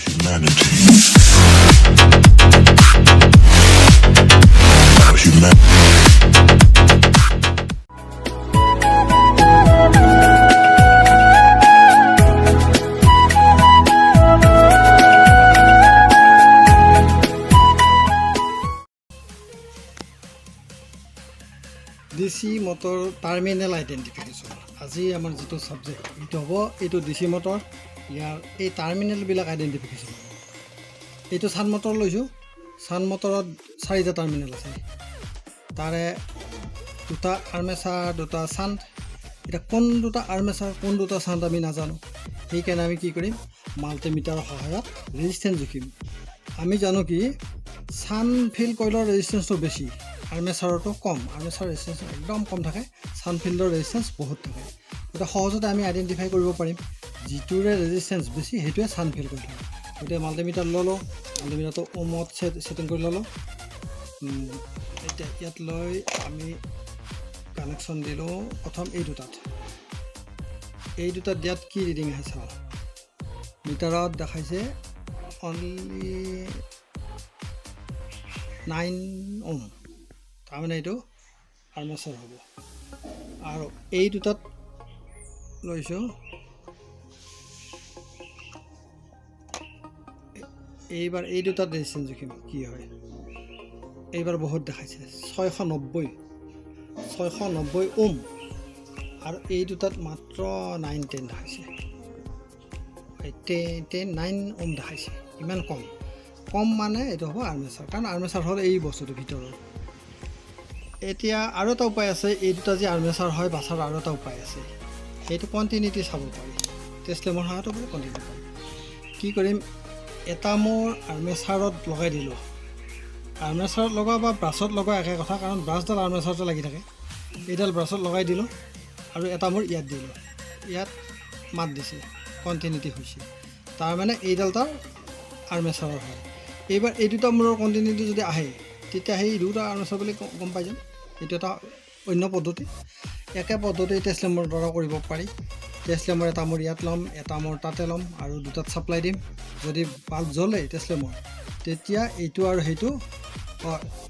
Humanity. Humanity. DC motor terminal identification আজি আমাৰ যেটো সাবজেক্ট এইটো হ'ব এইটো ডিসি মোটৰ ইয়াৰ এই টাৰ্মিনেল বিলাক আইডেন্টিফিকেশন এইটো সান মোটৰ লৈছো সান মোটৰত 4টা টাৰ্মিনেল আছে তাৰে দুটা আৰ্মেচাৰ দুটা শান্ট এটা কোন দুটা আৰ্মেচাৰ কোন দুটা শান্ট আমি নাজানো এই কাৰণে আমি কি কৰিম মাল্টিমিটাৰৰ সহায়ত ৰেজিস্ট্যান্স জুখিম আমি জানো কি সান ফিল কইলৰ ৰেজিস্ট্যান্সটো বেছি আৰ্মেচাৰটো কম আৰ্মেচাৰ ৰেজিস্ট্যান্স একদম কম থাকে সান ফিল্ডৰ ৰেজিস্ট্যান্স বহুত থাকে এটা সহজতে আমি আইডেন্টিফাই কৰিব পাৰিম যিটোৰে ৰেজিস্ট্যান্স বেছি হেতুৱে সান ফিল কইল এটা মাল্টিমিটাৰ ললো মাল্টিমিটাৰটো ওমত সেটিং কৰি ললো এটা ইয়াত লৈ আমি কানেকশন দিলো প্ৰথম এই দুটাত দিয়াত কি ৰিডিং আছে চাও মিটাৰত দেখাইছে অনলি 9 ওম তাৰমানে এইটো আৰ্মেচাৰ হ'ব আৰু এই দুটাত লৈছো এইবাৰ এই দুটাত ৰেজিস্ট্যান্স জুখিম কি হয় এইবাৰ বহুত দেখাইছে 690 ওম আৰু এই দুটাত মাত্ৰ 910 দেখাইছে 9 ওম দেখাইছে ইমান কম মানে এইটো হ'ব আৰ্মেচাৰ কাৰণ আৰ্মেচাৰ হ'ল এই বস্তুটো ভিতৰৰ এতিয়া আৰু এটা উপায় আছে এই দুটা যে আৰ্মেচাৰ হয় বাছাৰ আৰু এটা উপায় আছে সেইটো কন্টিনিউটি চাব পাৰি টেষ্ট লেমৰ সহায়ত কন্টিনিউটি পাৰি কি কৰিম এটা মোৰ আৰ্মেচাৰত লগাই দিলো আৰ্মেচাৰত লগা বা ব্ৰাছত লগা একে কথা কাৰণ ব্ৰাছডাল আৰ্মেচাৰতে লাগি থাকে এইডাল ব্ৰাছত লগাই দিলো আৰু এটা মোৰ ইয়াত দিলো ইয়াত মাত দিছে কন্টিনিউটি হৈছে তাৰ মানে এইডাল তাৰ আৰ্মেচাৰৰ হয় এইবাৰ এই দুটা মূৰৰ কন্টিনিউটি যদি আহে তেতিয়া সেই দুটা আৰ্মেচাৰ বুলি গম পাই যাম এইটো এটা অন্য পদ্ধতি একে পদ্ধতি টেষ্ট লেমৰ দ্বাৰা কৰিব পাৰি টেষ্ট লেমৰ এটা মোৰ ইয়াত ল'ম এটা মোৰ তাতে ল'ম আৰু দুটাত সাপ্লাই দিম যদি বাল্ব জ্বলে টেষ্ট লেমৰ তেতিয়া এইটো আৰু সেইটো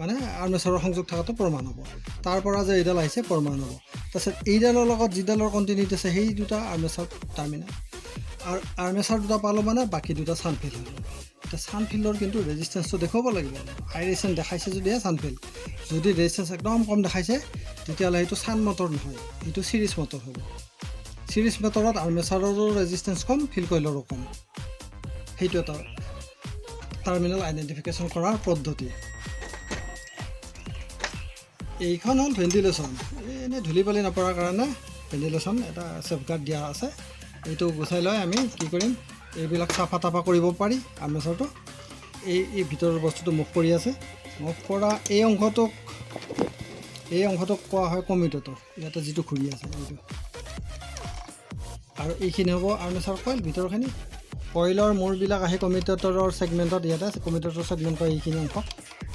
মানে আৰ্মেচাৰৰ সংযোগ থকাটো প্ৰমাণ হ'ব তাৰ পৰা যে এইডাল আহিছে প্ৰমাণ হ'ব তাৰপিছত এইডালৰ লগত যিডালৰ কন্টিনিউটি আছে সেই দুটা আৰ্মেচাৰ টাৰ্মিনেল আৰু আৰ্মেচাৰ দুটা পালো মানে বাকী দুটা সানফিল্ড হ'ব এটা সানফিল্ডৰ কিন্তু ৰেজিস্ট্যান্সটো দেখাব লাগিব হাই ৰেজিস্ট্যান্স দেখাইছে যদিহে সানফিল্ড যদি ৰেজিস্ট্যান্স একদম কম দেখাইছে তেতিয়াহ'লে সেইটো সান মটৰ নহয় এইটো সিৰিজ মটৰ হ'ব সিৰিজ মটৰত আৰ্মেচাৰৰো ৰেজিস্ট্যান্স কম ফিল কইলৰো কম সেইটো এটা টাৰ্মিনেল আইডেন্টিফিকেশন কৰাৰ পদ্ধতি এইখন হ'ল ভেন্টিলেশ্যন এনে ধূলি বালি নপৰাৰ কাৰণে ভেন্টিলেশ্যন এটা সেফগাৰ্ড দিয়া আছে এইটো গুচাই লৈ আমি কি কৰিম এইবিলাক চাফা তাফা কৰিব পাৰি আৰ্মেচাৰটো এই ভিতৰৰ বস্তুটো মুখ কৰি আছে মুখ কৰা এই অংশটোক কোৱা হয় কমিউটেটৰ ইয়াতে যিটো ঘূৰি আছে এইটো আৰু এইখিনি হ'ব আৰ্মেচাৰ কইল ভিতৰখিনি কইলৰ মূৰবিলাক আহি কমিউটেটৰৰ ছেগমেণ্টত ইয়াতে আছে কমিউটেটৰ ছেগমেণ্টৰ এইখিনি অংশ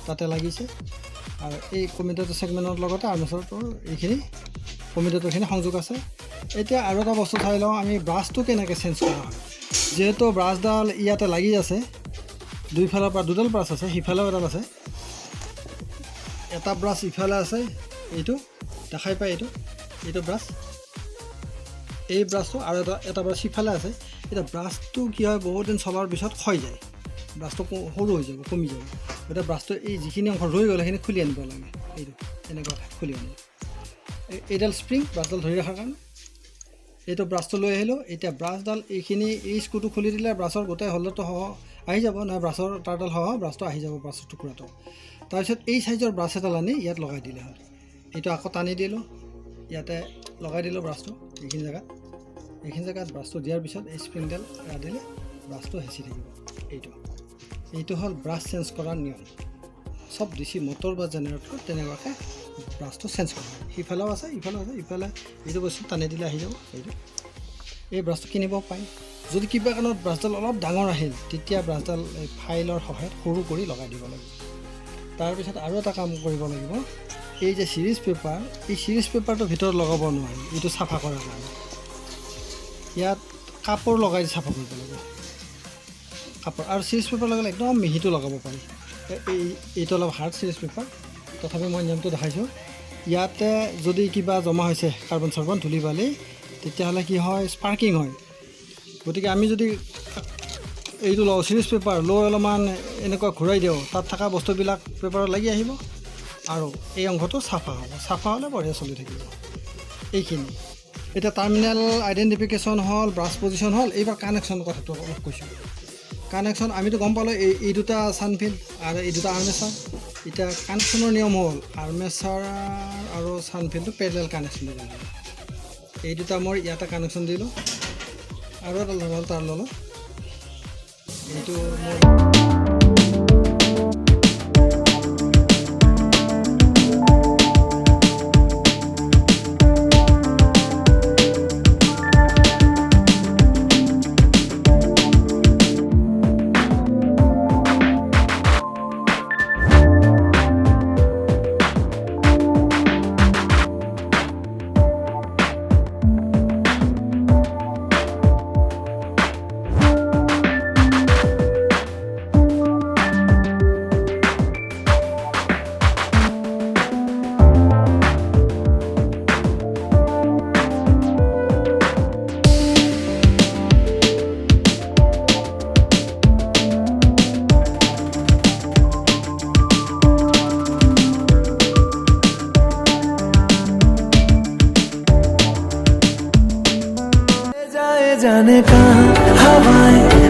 তাতে লাগিছে আৰু এই কমিউটেটৰ ছেগমেণ্টৰ লগতে আৰ্মেচাৰটোৰ এইখিনি কমিউটেটৰখিনি সংযোগ আছে এতিয়া আৰু এটা বস্তু চাই লওঁ আমি ব্ৰাছটো কেনেকৈ চেঞ্জ কৰা হয় যেহেতু ব্ৰাছডাল ইয়াতে লাগি আছে দুইফালৰ পৰা দুডাল ব্ৰাছ আছে সিফালেও এডাল আছে এটা ব্ৰাছ ইফালে আছে এইটো দেখাই পায় এইটো ব্ৰাছ এই ব্ৰাছটো আৰু এটা ব্ৰাছ সিফালে আছে এতিয়া ব্ৰাছটো কি হয় বহুত দিন চলাৰ পিছত ক্ষয় যায় ব্ৰাছটো সৰু হৈ যাব কমি যাব এতিয়া ব্ৰাছটো এই যিখিনি অংশ ৰৈ গ'ল সেইখিনি খুলি আনিব লাগে এইটো এনেকুৱা খুলি আনিব এইডাল স্প্ৰিং ব্ৰাছডাল ধৰি ৰখাৰ কাৰণে এইটো ব্ৰাছটো লৈ আহিলোঁ এতিয়া ব্ৰাছডাল এইখিনি এই স্ক্ৰুটো খুলি দিলে ব্ৰাছৰ গোটেই হোল্ডাৰটো সহ আহি যাব নহয় ব্ৰাছৰ তাৰডাল সহ ব্ৰাছটো আহি যাব ব্ৰাছৰ টুকুৰাটো তাৰপিছত এই চাইজৰ ব্ৰাছ এডাল আনি ইয়াত লগাই দিলে হ'ল এইটো আকৌ টানি দিলোঁ ইয়াতে লগাই দিলোঁ ব্ৰাছটো এইখিনি জেগাত ব্ৰাছটো দিয়াৰ পিছত এই স্প্ৰিংডাল এৰা দিলে ব্ৰাছটো হেঁচি থাকিব এইটো হ'ল ব্ৰাছ চেঞ্জ কৰাৰ নিয়ম সব ডিচি মটৰ বা জেনেৰেটৰ তেনেকুৱাকৈ ব্ৰাছটো চেঞ্জ কৰা সিফালেও আছে ইফালে এইটো বস্তু টানি দিলে আহি যাব এই ব্ৰাছটো কিনিব পাৰি যদি কিবা কাৰণত ব্ৰাছডাল অলপ ডাঙৰ আহিল তেতিয়া ব্ৰাছডাল এই ফাইলৰ সহায়ত সৰু কৰি লগাই দিব লাগিব তাৰপিছত আৰু এটা কাম কৰিব লাগিব এই যে সিৰিজ পেপাৰ এই সিৰিজ পেপাৰটো ভিতৰত লগাব নোৱাৰি এইটো চাফা কৰাৰ কাৰণে ইয়াত কাপোৰ লগাই চাফা কৰিব লাগিব আপৰ আৰু চিৰিজ পেপাৰ লগালে একদম মিহিটো লগাব পাৰি এইটো অলপ হাৰ্ড চিৰিজ পেপাৰ তথাপি মই নিয়মটো দেখাইছোঁ ইয়াতে যদি কিবা জমা হৈছে কাৰ্বন চাৰ্বন ধূলি বালি তেতিয়াহ'লে কি হয় স্পাৰ্কিং হয় গতিকে আমি যদি এইটো লওঁ চিৰিজ পেপাৰ লৈ অলপমান এনেকুৱা ঘূৰাই দিওঁ তাত থকা বস্তুবিলাক পেপাৰত লাগি আহিব আৰু এই অংশটো চাফা হ'লে বঢ়িয়া চলি থাকিব এইখিনি এতিয়া টাৰ্মিনেল আইডেণ্টিফিকেশ্যন হ'ল ব্ৰাছ পজিশ্যন হ'ল এইবাৰ কানেকশ্যন কথাটো অলপ কৈছোঁ কানেকশ্যন আমিতো গম পালোঁ এই দুটা ছানফিল্ড আৰু এই দুটা আৰ্মেচাৰ এতিয়া কানেকশ্যনৰ নিয়ম হ'ল আৰ্মেচাৰ আৰু ছানফিল্ডটো পেৰেলেল কানেকশ্যন দিব লাগিব এই দুটা মই ইয়াতে কানেকশ্যন দিলোঁ আৰু এটা লগালোঁ তাৰ লগত এইটো जाने कहाँ हवाएं